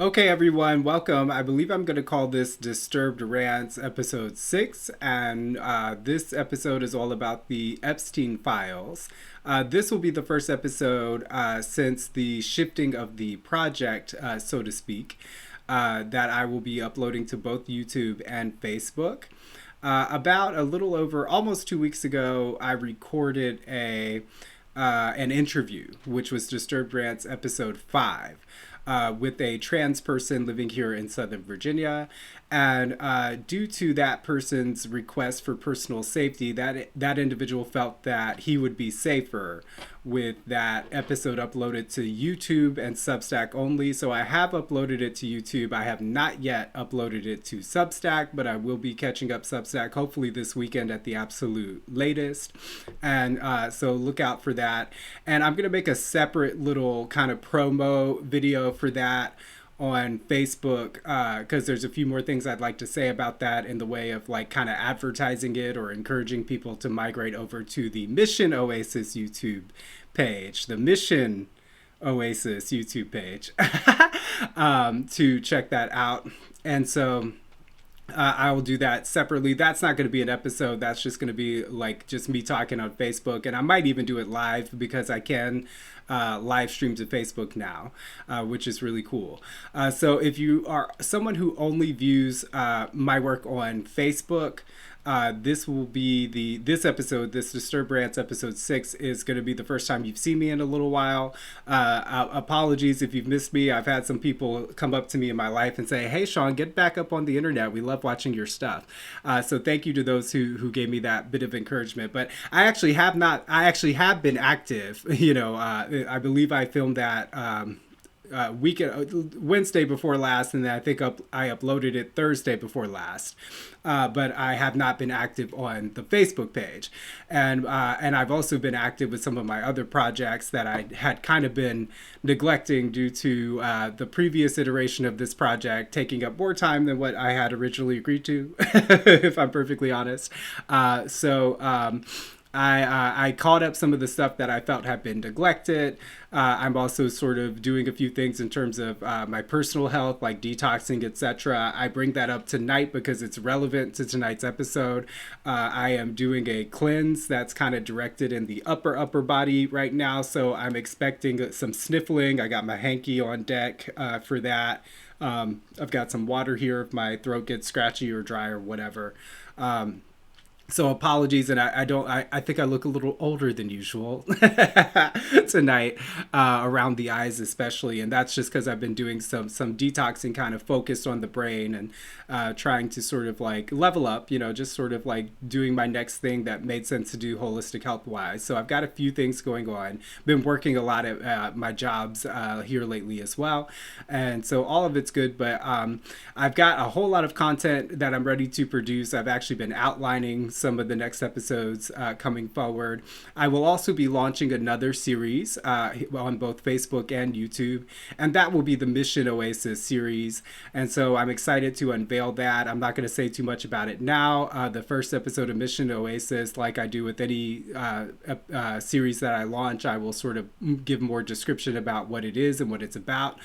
Okay, everyone, welcome. I believe I'm going to call this Disturbed Rants episode 6, and this episode is all about the Epstein files. This will be the first episode since the shifting of the project, so to speak, that I will be uploading to both YouTube and Facebook. About a little over almost 2 weeks ago, I recorded an interview, which was Disturbed Rants episode 5 with a trans person living here in Southern Virginia. And due to that person's request for personal safety, that individual felt that he would be safer with that episode uploaded to YouTube and Substack only. So I have uploaded it to YouTube. I have not yet uploaded it to Substack, but I will be catching up Substack hopefully this weekend at the absolute latest. And so look out for that. And I'm going to make a separate little kind of promo video for that on Facebook because there's a few more things I'd like to say about that in the way of like kind of advertising it or encouraging people to migrate over to the Mission Oasis YouTube page, the Mission Oasis YouTube page to check that out. And so I will do that separately. That's not going to be an episode. That's just going to be like just me talking on Facebook. And I might even do it live because I can live stream to Facebook now, which is really cool. So if you are someone who only views my work on Facebook, this will be this episode, this Disturbed Rants episode 6 is going to be the first time you've seen me in a little while. Apologies if you've missed me. I've had some people come up to me in my life and say, "Hey, Sean, get back up on the internet. We love watching your stuff." So thank you to those who gave me that bit of encouragement. But I actually have been active. I believe I filmed that Wednesday before last, and then I think I uploaded it Thursday before last. But I have not been active on the Facebook page, and I've also been active with some of my other projects that I had kind of been neglecting due to the previous iteration of this project taking up more time than what I had originally agreed to, if I'm perfectly honest. I caught up some of the stuff that I felt had been neglected. I'm also sort of doing a few things in terms of my personal health, like detoxing, etc. I bring that up tonight because it's relevant to tonight's episode. I am doing a cleanse that's kind of directed in the upper body right now, so I'm expecting some sniffling. I got my hanky on deck for that. I've got some water here if my throat gets scratchy or dry or whatever. So apologies, and I think I look a little older than usual tonight, around the eyes especially, and that's just because I've been doing some detoxing kind of focused on the brain and trying to sort of like level up, just sort of like doing my next thing that made sense to do holistic health wise. So I've got a few things going on. Been working a lot at my jobs here lately as well, and so all of it's good. But I've got a whole lot of content that I'm ready to produce. I've actually been outlining some of the next episodes coming forward. I will also be launching another series on both Facebook and YouTube, and that will be the Mission Oasis series. And so I'm excited to unveil that. I'm not going to say too much about it now. The first episode of Mission Oasis, like I do with any series that I launch, I will sort of give more description about what it is and what it's about.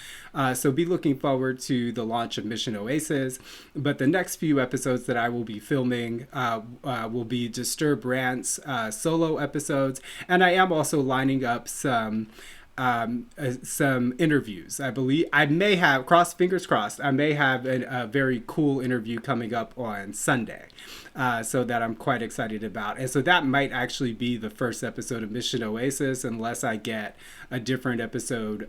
So be looking forward to the launch of Mission Oasis. But the next few episodes that I will be filming will be Disturbed Rants solo episodes, and I am also lining up some interviews. I believe I may have, fingers crossed, I may have a very cool interview coming up on Sunday, so that I'm quite excited about. And so that might actually be the first episode of Mission Oasis, unless I get a different episode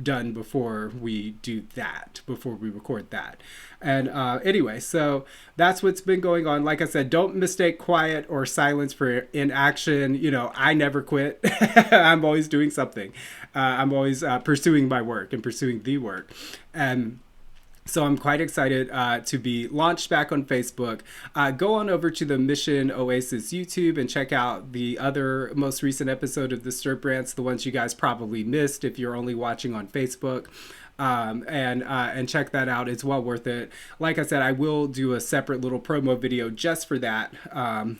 done before we record that. And anyway, so that's what's been going on. Like I said, don't mistake quiet or silence for inaction. I never quit. I'm always doing something. I'm always pursuing my work and pursuing the work. And so I'm quite excited to be launched back on Facebook. Go on over to the Mission Oasis YouTube and check out the other most recent episode of Disturbed Rants, the ones you guys probably missed if you're only watching on Facebook. And check that out. It's well worth it. Like I said, I will do a separate little promo video just for that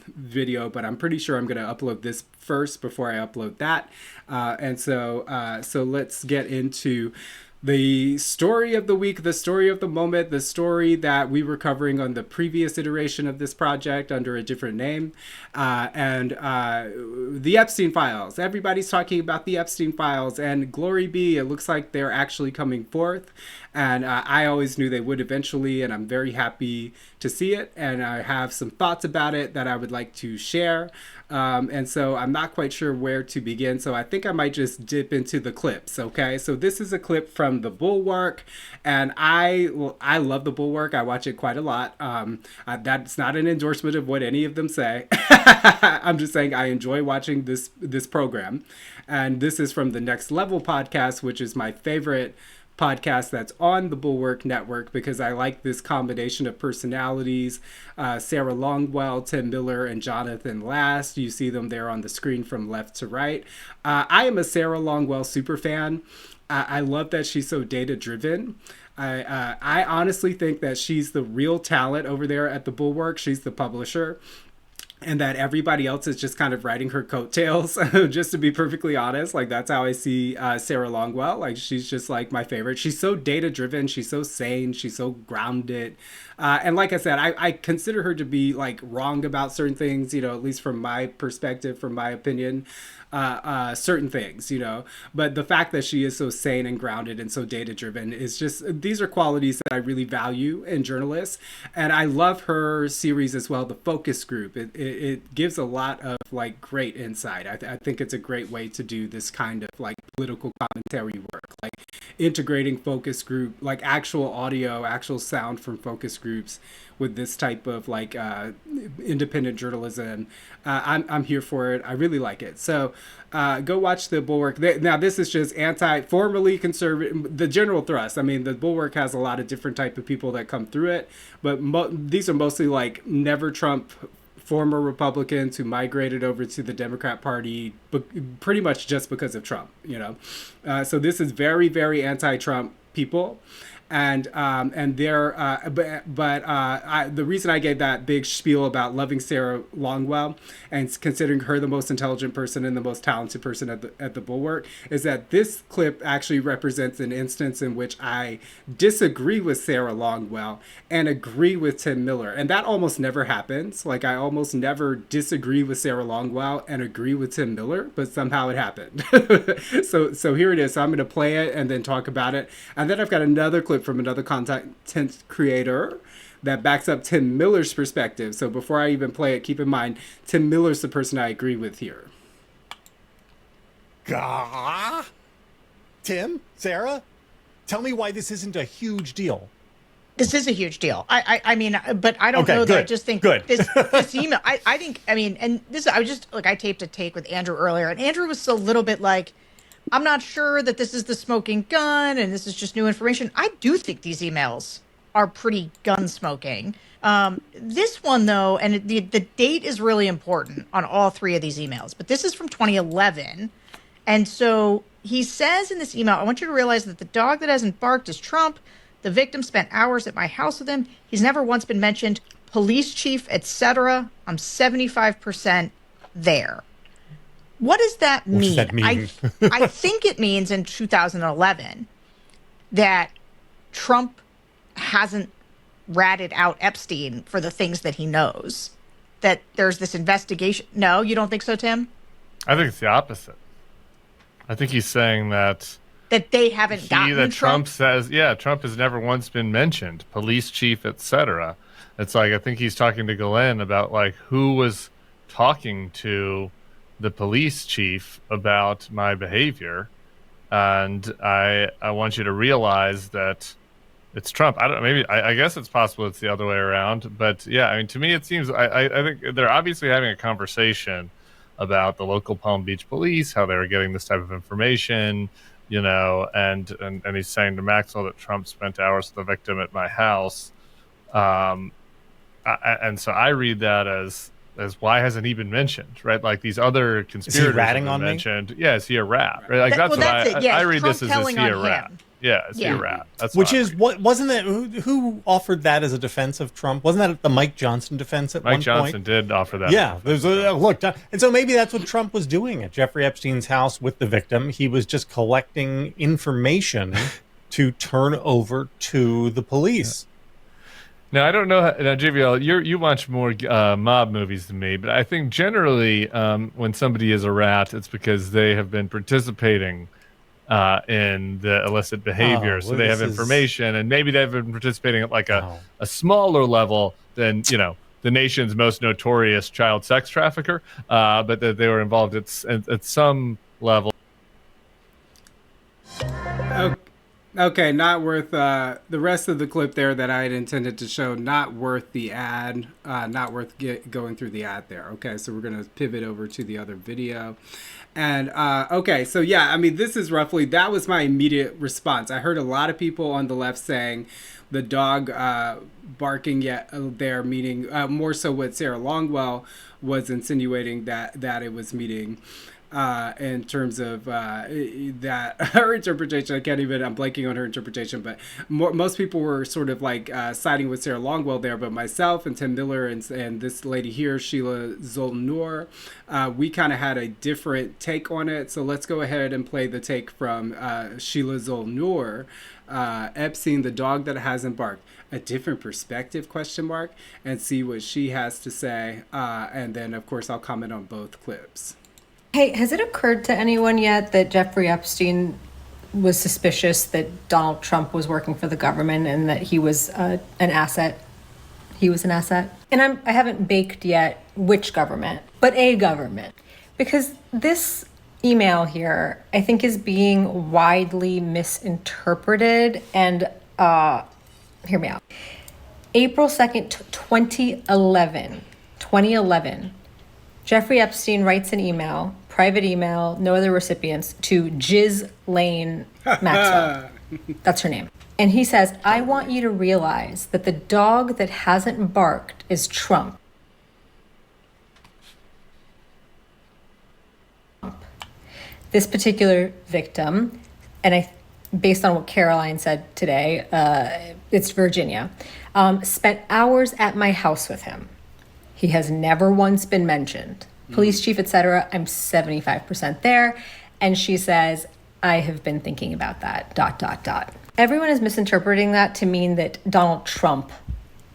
video, but I'm pretty sure I'm going to upload this first before I upload that. So let's get into the story of the week, the story of the moment, the story that we were covering on the previous iteration of this project under a different name, and the Epstein files. Everybody's talking about the Epstein files, and glory be, it looks like they're actually coming forth. And I always knew they would eventually, and I'm very happy to see it. And I have some thoughts about it that I would like to share. And so I'm not quite sure where to begin. So I think I might just dip into the clips. Okay. So this is a clip from the Bulwark, and I love the Bulwark. I watch it quite a lot. That's not an endorsement of what any of them say. I'm just saying I enjoy watching this program. And this is from the Next Level podcast, which is my favorite podcast that's on the Bulwark Network because I like this combination of personalities. Sarah Longwell, Tim Miller, and Jonathan Last. You see them there on the screen from left to right. I am a Sarah Longwell super fan. I love that she's so data driven. I honestly think that she's the real talent over there at the Bulwark. She's the publisher. And that everybody else is just kind of riding her coattails, just to be perfectly honest. Like, that's how I see Sarah Longwell. Like, she's just, like, my favorite. She's so data-driven. She's so sane. She's so grounded. And like I said, I consider her to be, like, wrong about certain things, you know, at least from my perspective, from my opinion. Certain things, you know, but the fact that she is so sane and grounded and so data driven is just, these are qualities that I really value in journalists. And I love her series as well, the focus group. It gives a lot of like great insight. I think it's a great way to do this kind of like political commentary work, like integrating focus group, like actual audio, actual sound from focus groups with this type of like independent journalism. I'm here for it. I really like it. So go watch the Bulwark. Now this is just formerly conservative, the general thrust. I mean, the Bulwark has a lot of different type of people that come through it, but these are mostly like never Trump former Republicans who migrated over to the Democrat Party pretty much just because of Trump, you know. So this is very, very anti-Trump people. And they're the reason I gave that big spiel about loving Sarah Longwell and considering her the most intelligent person and the most talented person at the Bulwark is that this clip actually represents an instance in which I disagree with Sarah Longwell and agree with Tim Miller, and that almost never happens. Like, I almost never disagree with Sarah Longwell and agree with Tim Miller, but somehow it happened. So here it is. So I'm going to play it and then talk about it, and then I've got another clip from another content creator that backs up Tim Miller's perspective. So before I even play it, keep in mind, Tim Miller's the person I agree with here. Gah! Tim, Sarah, tell me why this isn't a huge deal. This is a huge deal. I mean, but I don't know good. that I just think Good. this email, I think, I mean, and this, I was just, like, I taped a take with Andrew earlier, and Andrew was a little bit like, I'm not sure that this is the smoking gun and this is just new information. I do think these emails are pretty gun smoking. This one, though, and the date is really important on all three of these emails, but this is from 2011. And so he says in this email, I want you to realize that the dog that hasn't barked is Trump. The victim spent hours at my house with him. He's never once been mentioned. Police chief, etc. I'm 75% there. What does that mean? What does that mean? I think it means in 2011 that Trump hasn't ratted out Epstein for the things that he knows. That there's this investigation. No, you don't think so, Tim? I think it's the opposite. I think he's saying that they haven't gotten Trump says, yeah, Trump has never once been mentioned, police chief, etc. It's like, I think he's talking to Glenn about like who was talking to the police chief about my behavior, and I want you to realize that it's Trump. I guess it's possible it's the other way around, but yeah, I mean, to me it seems I think they're obviously having a conversation about the local Palm Beach police, how they were getting this type of information, you know, and he's saying to Maxwell that Trump spent hours with the victim at my house, and so I read that as why hasn't he been mentioned, right? Like these other conspirators ratting have been on mentioned. Me? Yeah, is he a rat? Right? Like that's I read this as is he a rat? Yeah, is he a rat? That's which is what wasn't that who offered that as a defense of Trump? Wasn't that the Mike Johnson defense at one point? Mike Johnson did offer that. Yeah, there's a look, and so maybe that's what Trump was doing at Jeffrey Epstein's house with the victim. He was just collecting information to turn over to the police. Now, I don't know. Now, JVL, you watch more mob movies than me, but I think generally when somebody is a rat, it's because they have been participating in the illicit behavior. So they have information, and maybe they've been participating at like a smaller level than, the nation's most notorious child sex trafficker, but that they were involved at some level. Okay, not worth the rest of the clip there that I had intended to show. Not worth the ad. Not worth going through the ad there. Okay, so we're gonna pivot over to the other video. And okay, so yeah, I mean, this is roughly, that was my immediate response. I heard a lot of people on the left saying the dog barking there, meaning more so what Sarah Longwell was insinuating that it was meaning. In terms of that, her interpretation, I'm blanking on her interpretation, but most people were sort of like siding with Sarah Longwell there, but myself and Tim Miller and this lady here, Sheila Zolnur, we kind of had a different take on it. So let's go ahead and play the take from Sheila Zolnur, Epstein, the dog that hasn't barked. A different perspective, ? And see what she has to say. And then, of course, I'll comment on both clips. Hey, has it occurred to anyone yet that Jeffrey Epstein was suspicious that Donald Trump was working for the government and that he was an asset? He was an asset. And I haven't baked yet which government, but a government. Because this email here, I think, is being widely misinterpreted. And hear me out. April 2nd, 2011, Jeffrey Epstein writes an email, private email, no other recipients, to Ghislaine Maxwell. That's her name. And he says, I want you to realize that the dog that hasn't barked is Trump. This particular victim, and based on what Caroline said today, it's Virginia, spent hours at my house with him. He has never once been mentioned. Police chief, etc. I'm 75% there. And she says, I have been thinking about that, ... Everyone is misinterpreting that to mean that Donald Trump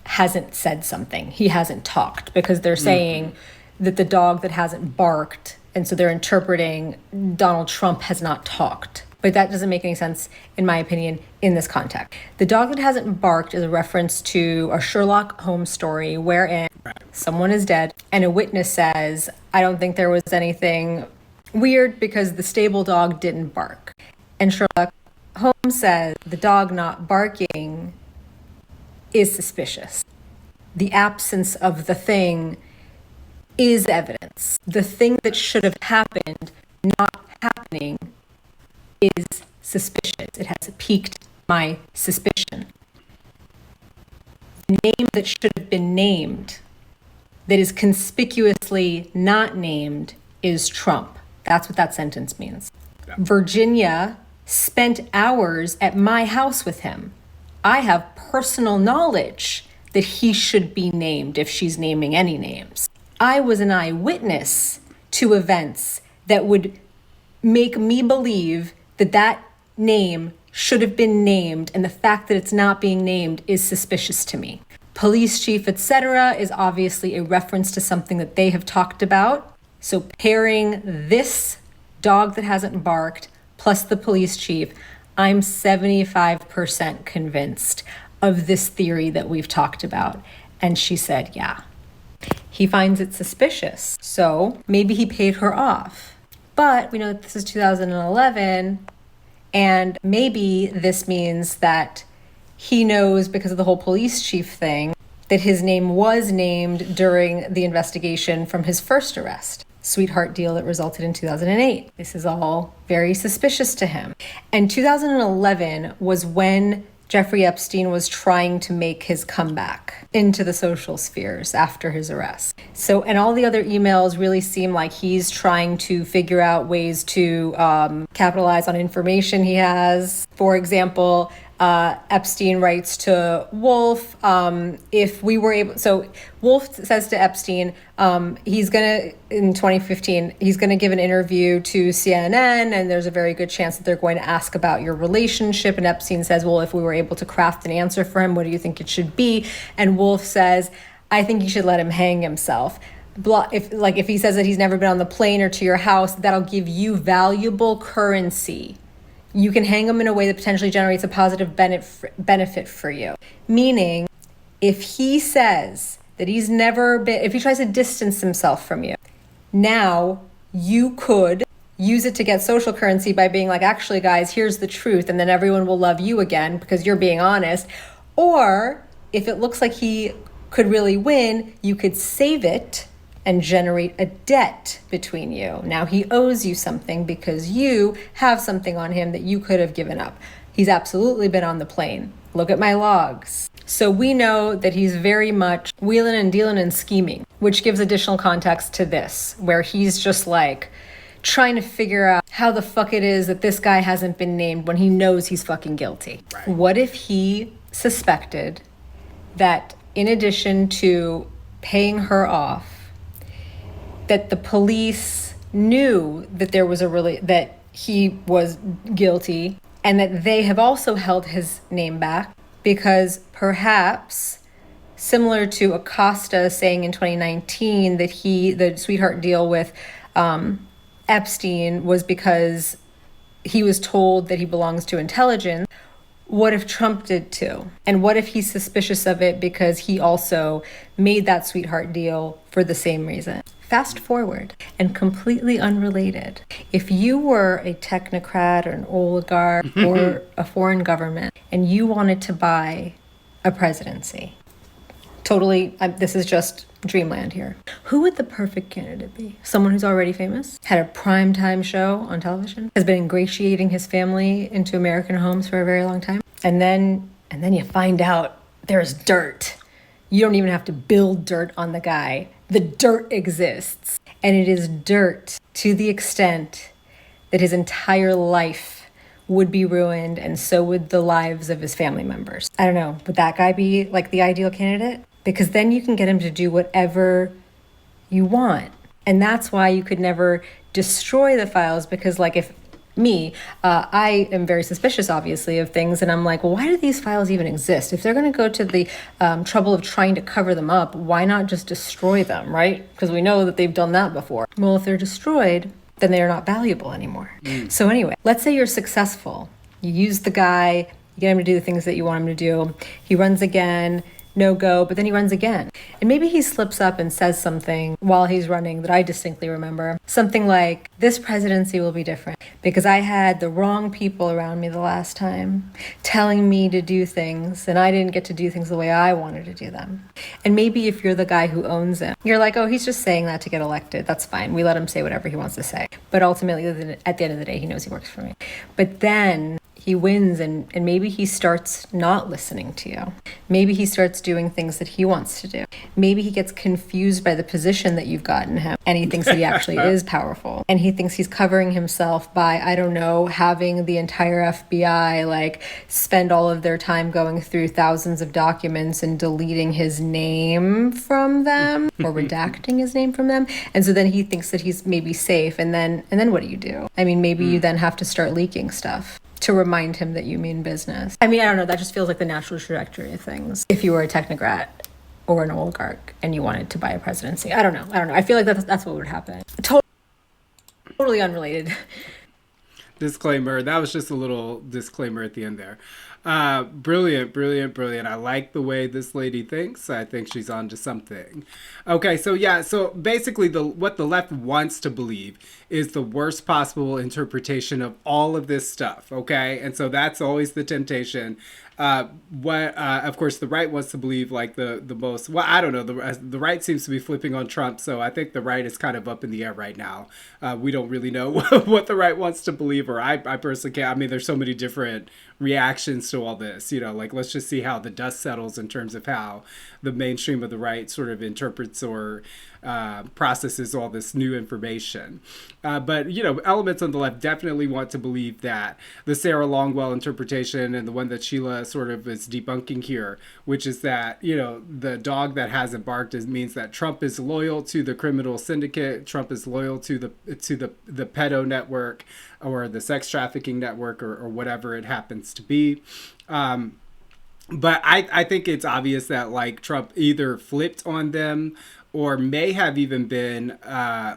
hasn't said something. He hasn't talked, because they're saying that the dog that hasn't barked, and so they're interpreting Donald Trump has not talked. But that doesn't make any sense, in my opinion, in this context. The dog that hasn't barked is a reference to a Sherlock Holmes story wherein someone is dead and a witness says, I don't think there was anything weird because the stable dog didn't bark. And Sherlock Holmes says the dog not barking is suspicious. The absence of the thing is evidence. The thing that should have happened not happening is suspicious. It has piqued my suspicion. The name that should have been named, that is conspicuously not named, is Trump. That's what that sentence means. Yeah. Virginia spent hours at my house with him. I have personal knowledge that he should be named if she's naming any names. I was an eyewitness to events that would make me believe that that name should have been named, and the fact that it's not being named is suspicious to me. Police chief, etc. is obviously a reference to something that they have talked about. So pairing this dog that hasn't barked plus the police chief, I'm 75% convinced of this theory that we've talked about. And she said, yeah. He finds it suspicious. So maybe he paid her off. But we know that this is 2011, and maybe this means that he knows, because of the whole police chief thing, that his name was named during the investigation from his first arrest, sweetheart deal that resulted in 2008. This is all very suspicious to him. And 2011 was when Jeffrey Epstein was trying to make his comeback into the social spheres after his arrest. So, and all the other emails really seem like he's trying to figure out ways to capitalize on information he has. For example, Epstein writes to Wolf, if we were able, so Wolf says to Epstein, he's going to, in 2015, he's going to give an interview to CNN, and there's a very good chance that they're going to ask about your relationship. And Epstein says, well, if we were able to craft an answer for him, what do you think it should be? And Wolf says, I think you should let him hang himself. If he says that he's never been on the plane or to your house, that'll give you valuable currency. You can hang him in a way that potentially generates a positive benefit for you. Meaning, if he says that he's never been, if he tries to distance himself from you, now you could use it to get social currency by being like, actually, guys, here's the truth. And then everyone will love you again because you're being honest. Or if it looks like he could really win, you could save it and generate a debt between you. Now he owes you something because you have something on him that you could have given up. He's absolutely been on the plane. Look at my logs. So we know that he's very much wheeling and dealing and scheming, which gives additional context to this, where he's just like trying to figure out how the fuck it is that this guy hasn't been named when he knows he's fucking guilty. Right. What if he suspected that in addition to paying her off, that the police knew that there was that he was guilty, and that they have also held his name back because perhaps, similar to Acosta saying in 2019 that the sweetheart deal with Epstein was because he was told that he belongs to intelligence. What if Trump did too? And what if he's suspicious of it because he also made that sweetheart deal for the same reason? Fast forward, and completely unrelated. If you were a technocrat or an oligarch or a foreign government and you wanted to buy a presidency, totally, this is just dreamland here. Who would the perfect candidate be? Someone who's already famous, had a primetime show on television, has been ingratiating his family into American homes for a very long time, and then you find out there's dirt. You don't even have to build dirt on the guy. The dirt exists, and it is dirt to the extent that his entire life would be ruined, and so would the lives of his family members. I don't know, would that guy be like the ideal candidate? Because then you can get him to do whatever you want. And that's why you could never destroy the files, because like if I am very suspicious, obviously, of things. And I'm like, well, why do these files even exist? If they're going to go to the trouble of trying to cover them up, why not just destroy them, right? Because we know that they've done that before. Well, if they're destroyed, then they're not valuable anymore. So anyway, let's say you're successful. You use the guy, you get him to do the things that you want him to do. He runs again. No go, but then he runs again. And maybe he slips up and says something while he's running that I distinctly remember. Something like, this presidency will be different because I had the wrong people around me the last time telling me to do things, and I didn't get to do things the way I wanted to do them. And maybe if you're the guy who owns him, you're like, oh, he's just saying that to get elected. That's fine. We let him say whatever he wants to say. But ultimately, at the end of the day, he knows he works for me. But then he wins, and maybe he starts not listening to you. Maybe he starts doing things that he wants to do. Maybe he gets confused by the position that you've gotten him, and he thinks that he actually is powerful. And he thinks he's covering himself by, I don't know, having the entire FBI like spend all of their time going through thousands of documents and deleting his name from them or redacting his name from them. And so then he thinks that he's maybe safe. And then what do? I mean, maybe you then have to start leaking stuff to remind him that you mean business. I mean, I don't know. That just feels like the natural trajectory of things. If you were a technocrat or an oligarch and you wanted to buy a presidency, I don't know. I feel like that's what would happen. Totally unrelated. Disclaimer. That was just a little disclaimer at the end there. Brilliant. I like the way this lady thinks. I think she's on to something. Okay, so basically what the left wants to believe is the worst possible interpretation of all of this stuff, okay? And so that's always the temptation. Of course, the right wants to believe like the most, well, I don't know, the right seems to be flipping on Trump, so I think the right is kind of up in the air right now. We don't really know what the right wants to believe, or I personally can't. I mean, there's so many different reactions to to all this. Like, let's just see how the dust settles in terms of how the mainstream of the right sort of interprets or processes all this new information. But elements on the left definitely want to believe that the Sarah Longwell interpretation, and the one that Sheila sort of is debunking here, which is that the dog that hasn't barked means that Trump is loyal to the criminal syndicate, Trump is loyal to the pedo network or the sex trafficking network, or whatever it happens to be. But I think it's obvious that, like, Trump either flipped on them or may have even been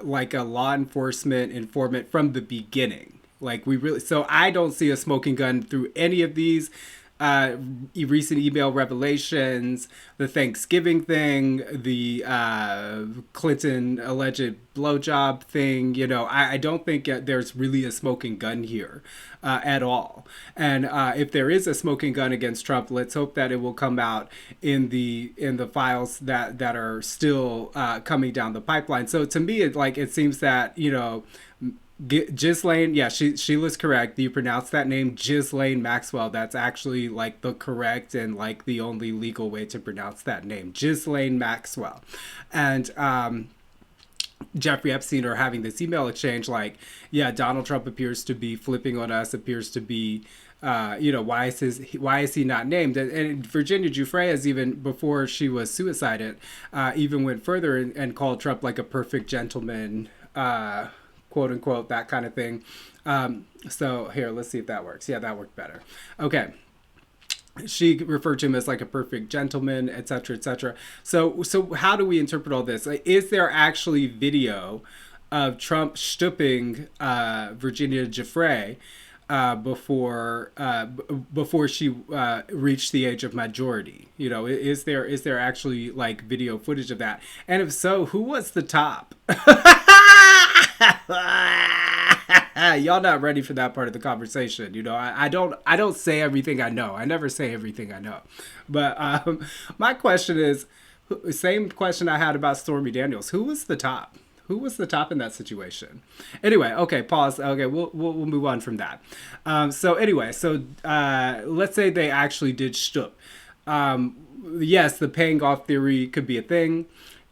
like a law enforcement informant from the beginning. Like, so I don't see a smoking gun through any of these recent email revelations, the Thanksgiving thing, the Clinton alleged blowjob thing. I don't think there's really a smoking gun here at all. And if there is a smoking gun against Trump, let's hope that it will come out in the files that are still coming down the pipeline. So to me, it seems that Ghislaine, yeah, Sheila's correct. You pronounce that name Ghislaine Maxwell. That's actually like the correct and like the only legal way to pronounce that name, Ghislaine Maxwell. And Jeffrey Epstein are having this email exchange like, yeah, Donald Trump appears to be flipping on us, appears to be why is he not named? And Virginia Giuffre has, even before she was suicided, even went further and called Trump like a perfect gentleman, quote unquote, that kind of thing. So here, let's see if that works. Yeah, that worked better. Okay. She referred to him as like a perfect gentleman, et cetera, et cetera. So how do we interpret all this? Is there actually video of Trump stooping Virginia Giuffre before she reached the age of majority? Is there actually like video footage of that? And if so, who was the top? Y'all not ready for that part of the conversation. I don't say everything I know. I never say everything I know. But my question is, same question I had about Stormy Daniels. Who was the top? Who was the top in that situation? Anyway, okay, pause. Okay, we'll move on from that. So let's say they actually did stoop. Yes, the paying off theory could be a thing.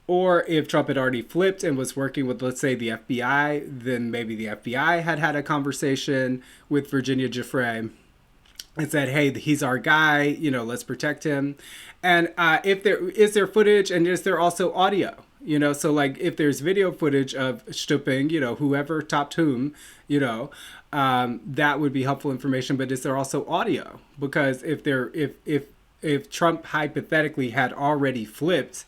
Or if Trump had already flipped and was working with, let's say, the FBI, then maybe the FBI had a conversation with Virginia Giuffre and said, hey, he's our guy, let's protect him. And if there footage, and is there also audio? So like if there's video footage of stooping, whoever topped whom, that would be helpful information. But is there also audio? Because if Trump hypothetically had already flipped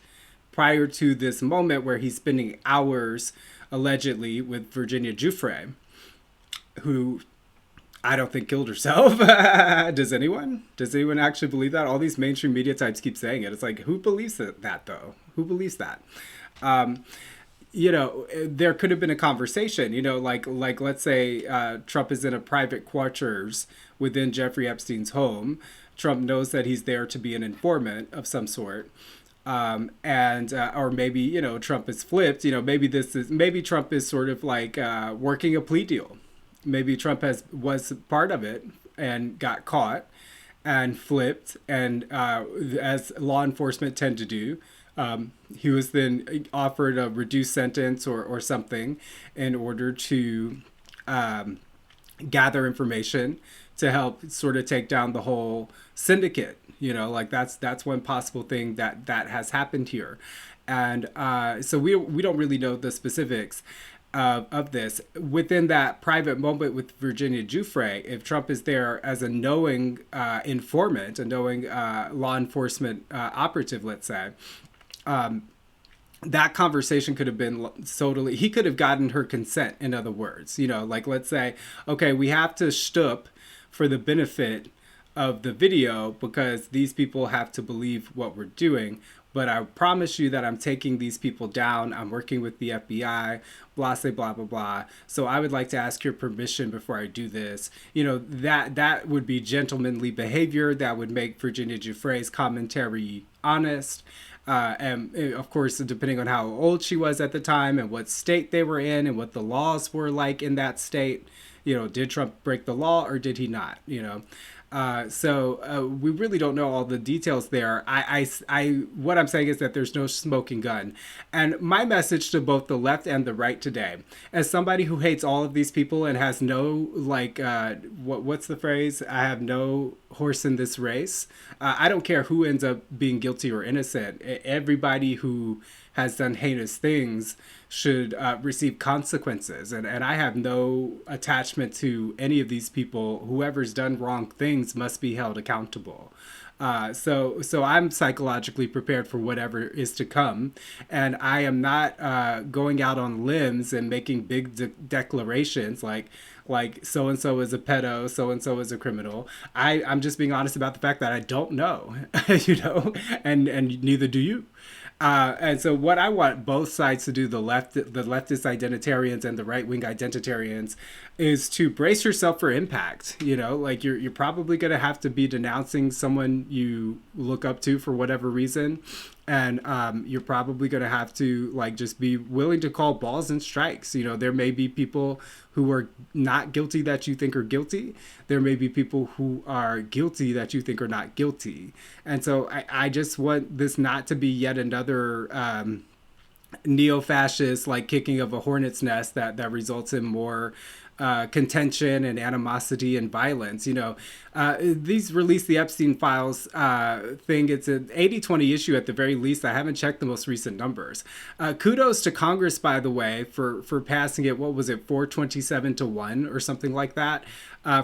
prior to this moment where he's spending hours allegedly with Virginia Giuffre, who I don't think killed herself. Does anyone actually believe that? All these mainstream media types keep saying it. It's like, who believes that though? Who believes that? There could have been a conversation, like let's say Trump is in a private quarters within Jeffrey Epstein's home. Trump knows that he's there to be an informant of some sort. Or maybe, Trump is flipped, maybe Trump is sort of like working a plea deal. Maybe Trump was part of it and got caught and flipped. And as law enforcement tend to do, he was then offered a reduced sentence or something in order to gather information to help sort of take down the whole syndicate. Like that's one possible thing that has happened here. And so we don't really know the specifics of this. Within that private moment with Virginia Giuffre, if Trump is there as a knowing informant, a knowing law enforcement operative, let's say, that conversation could have been totally, he could have gotten her consent, in other words. Like let's say, okay, we have to stoop for the benefit of the video because these people have to believe what we're doing. But I promise you that I'm taking these people down. I'm working with the FBI, blah, say, blah, blah, blah. So I would like to ask your permission before I do this. That would be gentlemanly behavior. That would make Virginia Giuffre's commentary honest. And of course, depending on how old she was at the time and what state they were in and what the laws were like in that state, did Trump break the law or did he not? We really don't know all the details there. What I'm saying is that there's no smoking gun. And my message to both the left and the right today, as somebody who hates all of these people and has no, what's the phrase? I have no horse in this race. I don't care who ends up being guilty or innocent. Everybody who has done heinous things should receive consequences. And I have no attachment to any of these people. Whoever's done wrong things must be held accountable. So I'm psychologically prepared for whatever is to come, and I am not going out on limbs and making big declarations like so and so is a pedo, so and so is a criminal. I'm just being honest about the fact that I don't know, and neither do you. And so what I want both sides to do, the leftist identitarians and the right wing identitarians, is to brace yourself for impact. You're probably going to have to be denouncing someone you look up to for whatever reason. And you're probably going to have to just be willing to call balls and strikes. There may be people who are not guilty that you think are guilty. There may be people who are guilty that you think are not guilty. And so I just want this not to be yet another neo-fascist kicking of a hornet's nest that results in more contention and animosity and violence. These released the Epstein files thing. It's an 80-20 issue at the very least. I haven't checked the most recent numbers. Kudos to Congress, by the way, for passing it. What was it, 427-1 or something like that,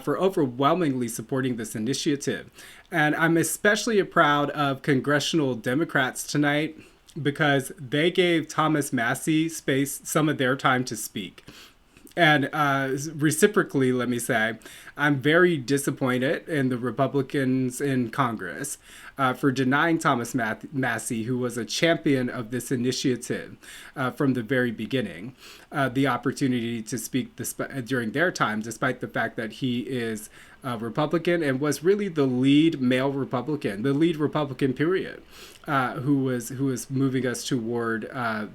for overwhelmingly supporting this initiative. And I'm especially proud of congressional Democrats tonight because they gave Thomas Massie some of their time to speak. And reciprocally, let me say, I'm very disappointed in the Republicans in Congress for denying Thomas Massie, who was a champion of this initiative from the very beginning, the opportunity to speak during their time, despite the fact that he is a Republican and was really the lead male Republican, the lead Republican period, who was moving us toward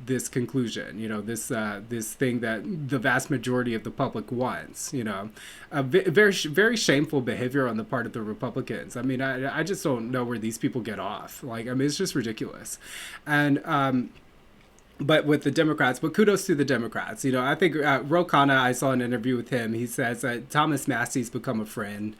this conclusion, this thing that the vast majority of the public wants, very, very shameful behavior on the part of the Republicans. I mean, I just don't know where these people get off. It's just ridiculous. And, but with the Democrats, but kudos to the Democrats. I think Ro Khanna, I saw an interview with him. He says that Thomas Massie's become a friend.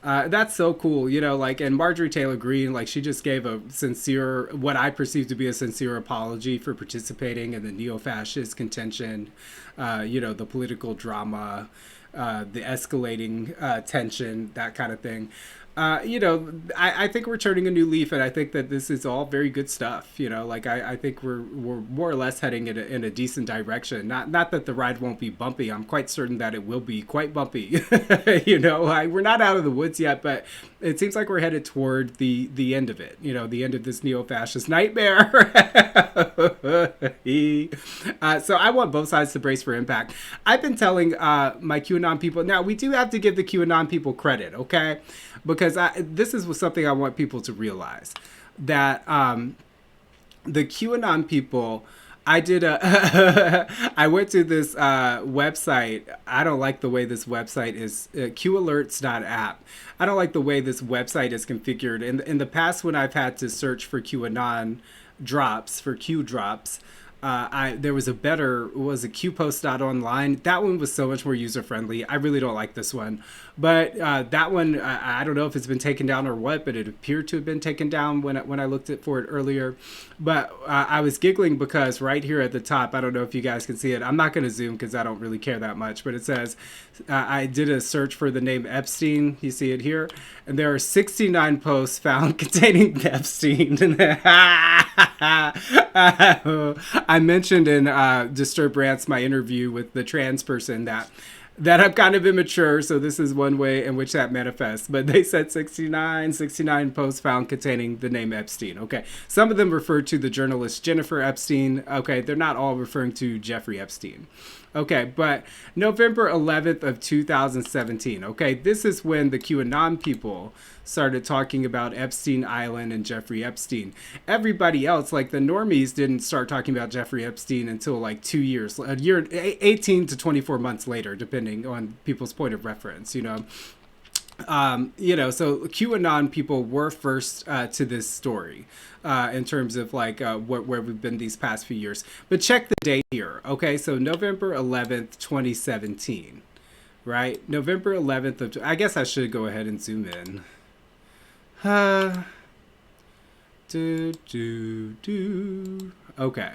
That's so cool, and Marjorie Taylor Greene, she just gave a sincere, what I perceive to be a sincere apology for participating in the neo-fascist contention, the political drama, the escalating tension, that kind of thing. I think we're turning a new leaf, and I think that this is all very good stuff. I think we're more or less heading in a decent direction. Not that the ride won't be bumpy. I'm quite certain that it will be quite bumpy. We're not out of the woods yet, but it seems like we're headed toward the end of it. The end of this neo-fascist nightmare. So I want both sides to brace for impact. I've been telling my QAnon people. Now we do have to give the QAnon people credit, okay? Because this is something I want people to realize, that the QAnon people, I went to this website. I don't like the way this website is, qalerts.app. I don't like the way this website is configured. In the past, when I've had to search for QAnon drops, for Q drops, there was a qpost.online. That one was so much more user-friendly. I really don't like this one. But that one, I don't know if it's been taken down or what, but it appeared to have been taken down when I looked for it earlier. But I was giggling because right here at the top, I don't know if you guys can see it. I'm not going to zoom because I don't really care that much. But it says, I did a search for the name Epstein. You see it here? And there are 69 posts found containing Epstein. I mentioned in Disturbed Rants, my interview with the trans person, that I'm kind of immature, so this is one way in which that manifests. But they said 69 posts found containing the name Epstein. Okay, some of them refer to the journalist Jennifer Epstein. Okay, they're not all referring to Jeffrey Epstein. Okay, but November 11th of 2017. Okay, this is when the QAnon people started talking about Epstein Island and Jeffrey Epstein. Everybody else, the normies, didn't start talking about Jeffrey Epstein until 2 years, 18 to 24 months later, depending on people's point of reference, So QAnon people were first to this story in terms of like where we've been these past few years. But check the date here. Okay, so November 11th, 2017, right? November 11th of, I guess I should go ahead and zoom in. Okay.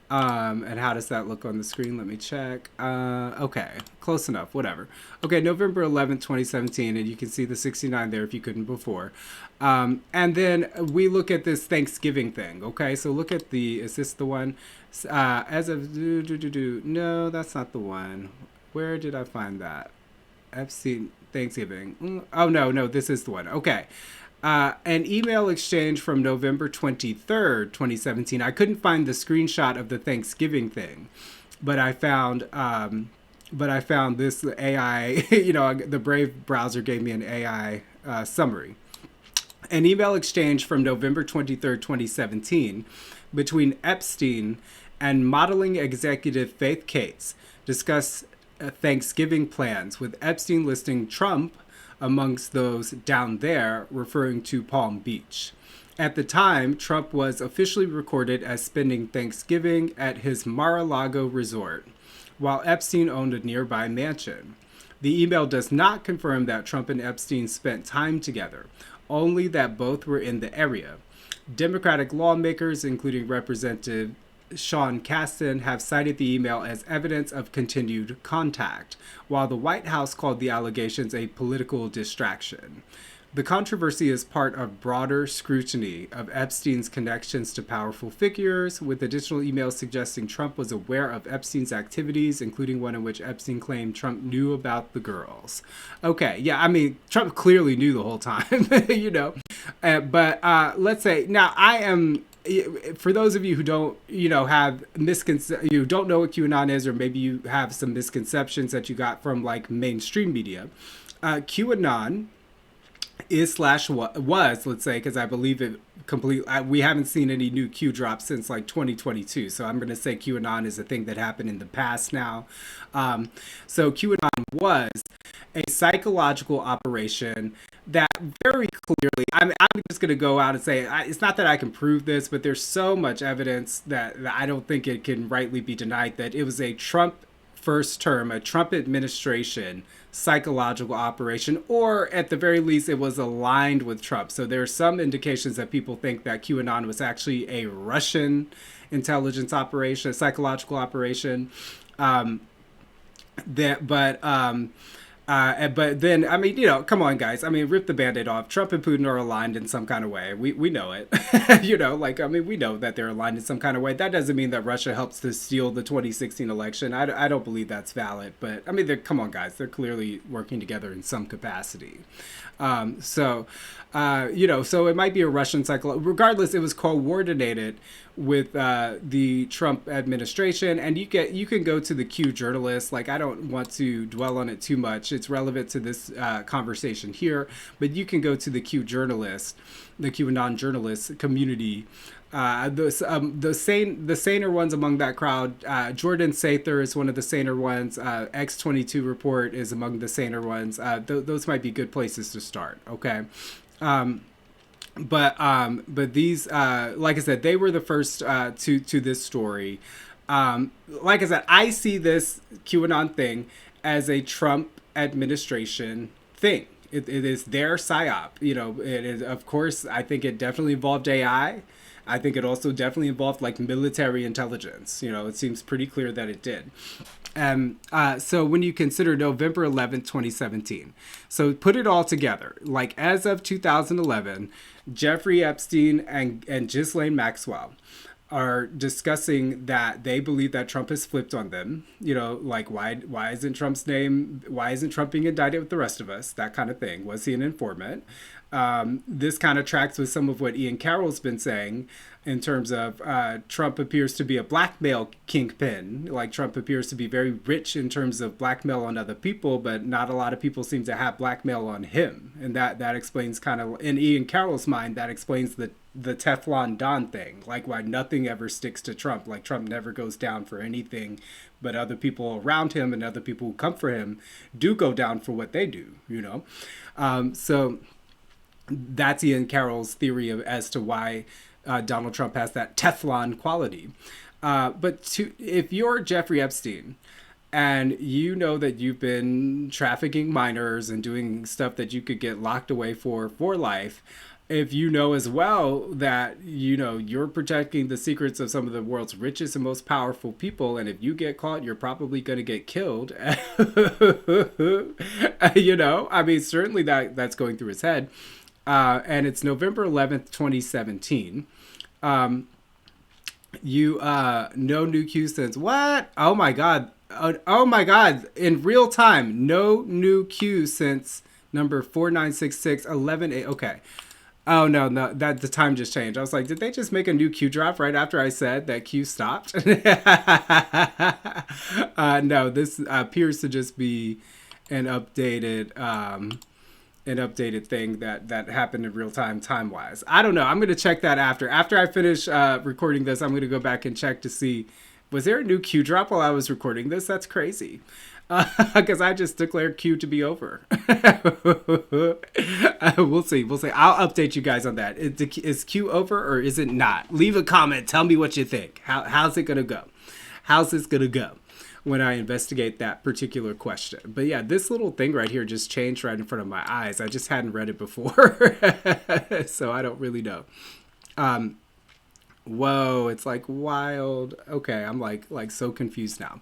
And how does that look on the screen? Let me check. Okay, close enough, whatever. Okay, November 11th, 2017, and you can see the 69 there if you couldn't before. And then we look at this Thanksgiving thing, okay? So look at is this the one? As of, no, that's not the one. Where did I find that? Epstein, Thanksgiving. Oh, no, this is the one. Okay. An email exchange from November 23rd, 2017. I couldn't find the screenshot of the Thanksgiving thing, but I found this AI, the Brave browser gave me an AI summary. An email exchange from November 23rd, 2017 between Epstein and modeling executive Faith Cates discuss Thanksgiving plans, with Epstein listing Trump amongst those down there, referring to Palm Beach. At the time, Trump was officially recorded as spending Thanksgiving at his Mar-a-Lago resort, while Epstein owned a nearby mansion. The email does not confirm that Trump and Epstein spent time together, only that both were in the area. Democratic lawmakers, including Representative Sean Casten, have cited the email as evidence of continued contact, while the White House called the allegations a political distraction. The controversy is part of broader scrutiny of Epstein's connections to powerful figures, with additional emails suggesting Trump was aware of Epstein's activities, including one in which Epstein claimed Trump knew about the girls. Okay, yeah, I mean, Trump clearly knew the whole time, but let's say, now I am, for those of you who don't, have you don't know what QAnon is, or maybe you have some misconceptions that you got from like mainstream media, QAnon was, let's say, because I believe it we haven't seen any new Q drops since like 2022. So I'm going to say QAnon is a thing that happened in the past now. So QAnon was a psychological operation that very clearly, I'm just going to go out and say, it's not that I can prove this, but there's so much evidence that I don't think it can rightly be denied that it was a Trump first term, a Trump administration psychological operation, or at the very least, it was aligned with Trump. So there are some indications that people think that QAnon was actually a Russian intelligence operation, a psychological operation. But then, I mean, come on, guys. I mean, rip the Band-Aid off. Trump and Putin are aligned in some kind of way. We know it. We know that they're aligned in some kind of way. That doesn't mean that Russia helps to steal the 2016 election. I don't believe that's valid. But, I mean, come on, guys. They're clearly working together in some capacity. So it might be a Russian cycle. Regardless, it was coordinated with the Trump administration, and you can go to the Q journalist. Like, I don't want to dwell on it too much. It's relevant to this conversation here, but you can go to the Q journalist, the QAnon journalist community. The saner ones among that crowd, Jordan Sather is one of the saner ones. X22 Report is among the saner ones. Those might be good places to start. Okay. But these, like I said, they were the first to this story. Like I said, I see this QAnon thing as a Trump administration thing. It is their psyop. It is, of course, I think it definitely involved AI. I think it also definitely involved like military intelligence. It seems pretty clear that it did. So when you consider November 11th, 2017, so put it all together, like as of 2011, Jeffrey Epstein and Ghislaine Maxwell are discussing that they believe that Trump has flipped on them. Like why isn't Trump being indicted with the rest of us? That kind of thing. Was he an informant? This kind of tracks with some of what Ian Carroll's been saying in terms of Trump appears to be a blackmail kingpin. Like Trump appears to be very rich in terms of blackmail on other people, but not a lot of people seem to have blackmail on him. And that explains kind of, in Ian Carroll's mind, that explains the Teflon Don thing, like why nothing ever sticks to Trump. Like Trump never goes down for anything, but other people around him and other people who come for him do go down for what they do, you know? So that's Ian Carroll's theory as to why Donald Trump has that Teflon quality. But if you're Jeffrey Epstein and you know that you've been trafficking minors and doing stuff that you could get locked away for life, if you know as well that, you know, you're protecting the secrets of some of the world's richest and most powerful people, and if you get caught, you're probably going to get killed. You know, I mean, certainly that's going through his head. And it's November 11th, 2017. No new Q since what? Oh my God. Oh my God. In real time, no new Q since number 4966118. Okay. Oh no, that the time just changed. I was like, did they just make a new Q drop right after I said that Q stopped? No, this appears to just be an updated thing that happened in real time wise. I don't know. I'm going to check that after I finish recording this. I'm going to go back and check to see, was there a new Q drop while I was recording this? That's crazy. Because I just declared Q to be over. We'll see. I'll update you guys on that. Is Q over or is it not? Leave a comment. Tell me what you think. How's it going to go? How's this going to go when I investigate that particular question? But yeah, this little thing right here just changed right in front of my eyes. I just hadn't read it before. So I don't really know. Whoa, it's like wild. Okay, I'm like so confused now.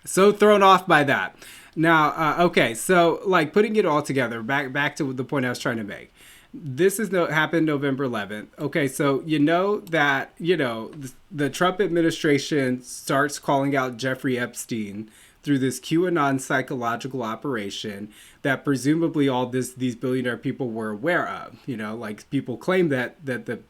So thrown off by that. Now, okay, so like putting it all together, back to the point I was trying to make. This happened November 11th. Okay, so you know that, you know, the Trump administration starts calling out Jeffrey Epstein through this QAnon psychological operation that presumably all these billionaire people were aware of. You know, like people claim that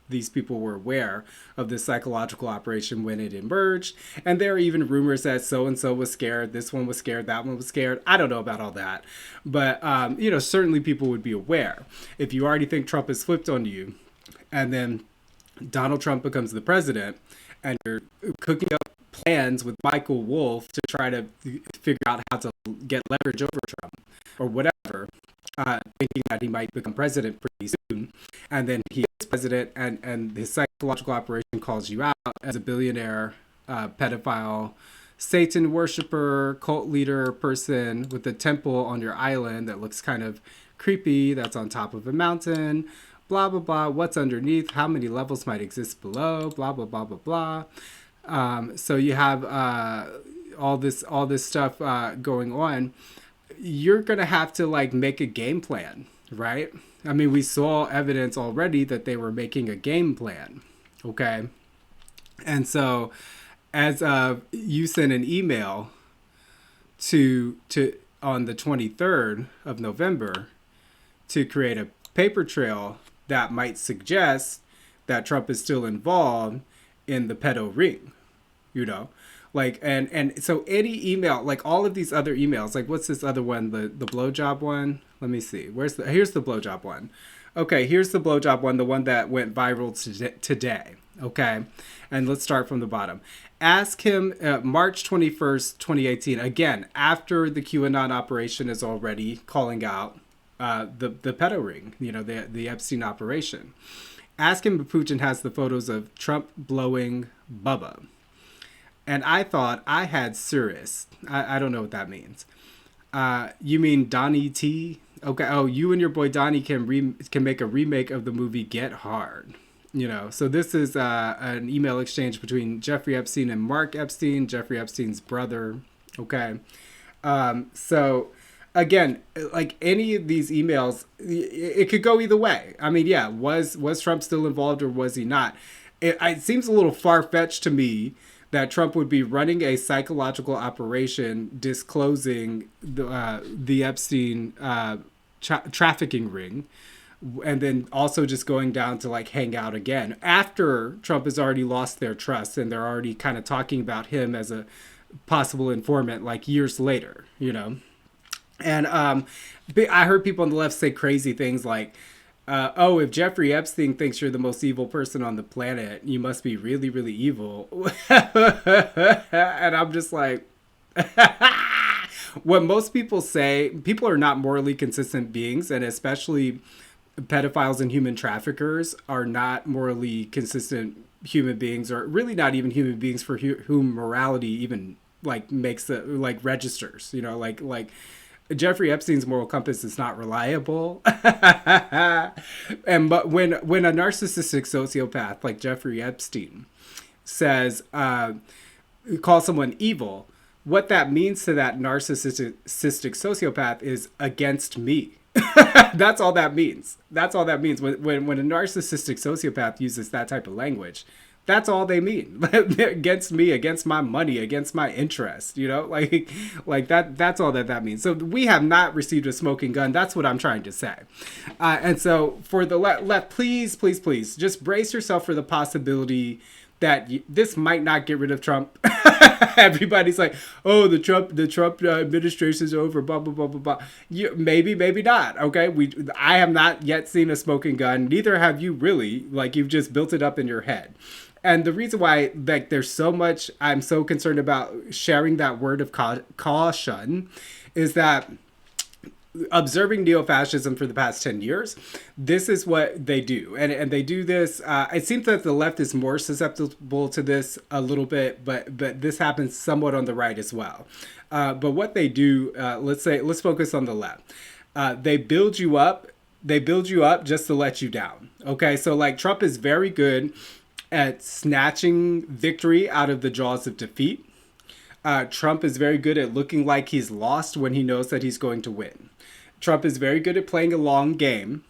these people were aware of this psychological operation when it emerged. And there are even rumors that so-and-so was scared, this one was scared, that one was scared. I don't know about all that. But, you know, certainly people would be aware. If you already think Trump has flipped on you, and then Donald Trump becomes the president, and you're cooking up plans with Michael Wolff to try to figure out how to get leverage over Trump or whatever, thinking that he might become president pretty soon. And then he is president, and his psychological operation calls you out as a billionaire, pedophile, Satan worshiper, cult leader person with a temple on your island that looks kind of creepy, that's on top of a mountain, blah, blah, blah. What's underneath? How many levels might exist below? Blah, blah, blah, blah, blah. So you have all this stuff going on. You're going to have to like make a game plan, right? I mean, we saw evidence already that they were making a game plan. Okay. And so as you sent an email to on the 23rd of November to create a paper trail that might suggest that Trump is still involved in the pedo ring, you know, like, and so any email, like all of these other emails, like what's this other one, the blowjob one? Let me see. Here's the blowjob one. Okay, here's the blowjob one, the one that went viral today. Okay, and let's start from the bottom. Ask him March 21st, 2018, again, after the QAnon operation is already calling out the pedo ring, you know, the Epstein operation. Ask him if Putin has the photos of Trump blowing Bubba. And I thought I had Cirrus. I don't know what that means. You mean Donnie T? Okay. Oh, you and your boy Donnie can make a remake of the movie Get Hard. You know, so this is an email exchange between Jeffrey Epstein and Mark Epstein, Jeffrey Epstein's brother. Okay. So again, like any of these emails, it could go either way. I mean, yeah, was Trump still involved or was he not? It seems a little far-fetched to me that Trump would be running a psychological operation disclosing the Epstein trafficking ring and then also just going down to like hang out again after Trump has already lost their trust and they're already kind of talking about him as a possible informant like years later, you know. And I heard people on the left say crazy things like, oh, if Jeffrey Epstein thinks you're the most evil person on the planet, you must be really, really evil. And I'm just like, what most people say, people are not morally consistent beings, and especially pedophiles and human traffickers are not morally consistent human beings, or really not even human beings for whom morality even like makes the like registers, you know, like Jeffrey Epstein's moral compass is not reliable. And but when a narcissistic sociopath like Jeffrey Epstein says call someone evil, what that means to that narcissistic sociopath is against me. That's all that means. That's all that means. When a narcissistic sociopath uses that type of language, that's all they mean. Against me, against my money, against my interest, you know, like that's all that means. So we have not received a smoking gun. That's what I'm trying to say. And so for the left, please, please, please just brace yourself for the possibility that this might not get rid of Trump. Everybody's like, oh, the Trump administration's over, blah, blah, blah, blah, blah. Maybe not. Okay. I have not yet seen a smoking gun. Neither have you really. Like, you've just built it up in your head. And the reason why, like, there's so much I'm so concerned about sharing that word of caution is that observing neo-fascism for the past 10 years, this is what they do. And they do this. It seems that the left is more susceptible to this a little bit, but this happens somewhat on the right as well. But what they do, let's focus on the left. They build you up. They build you up just to let you down. Okay. So like Trump is very good at snatching victory out of the jaws of defeat. Trump is very good at looking like he's lost when he knows that he's going to win. Trump is very good at playing a long game.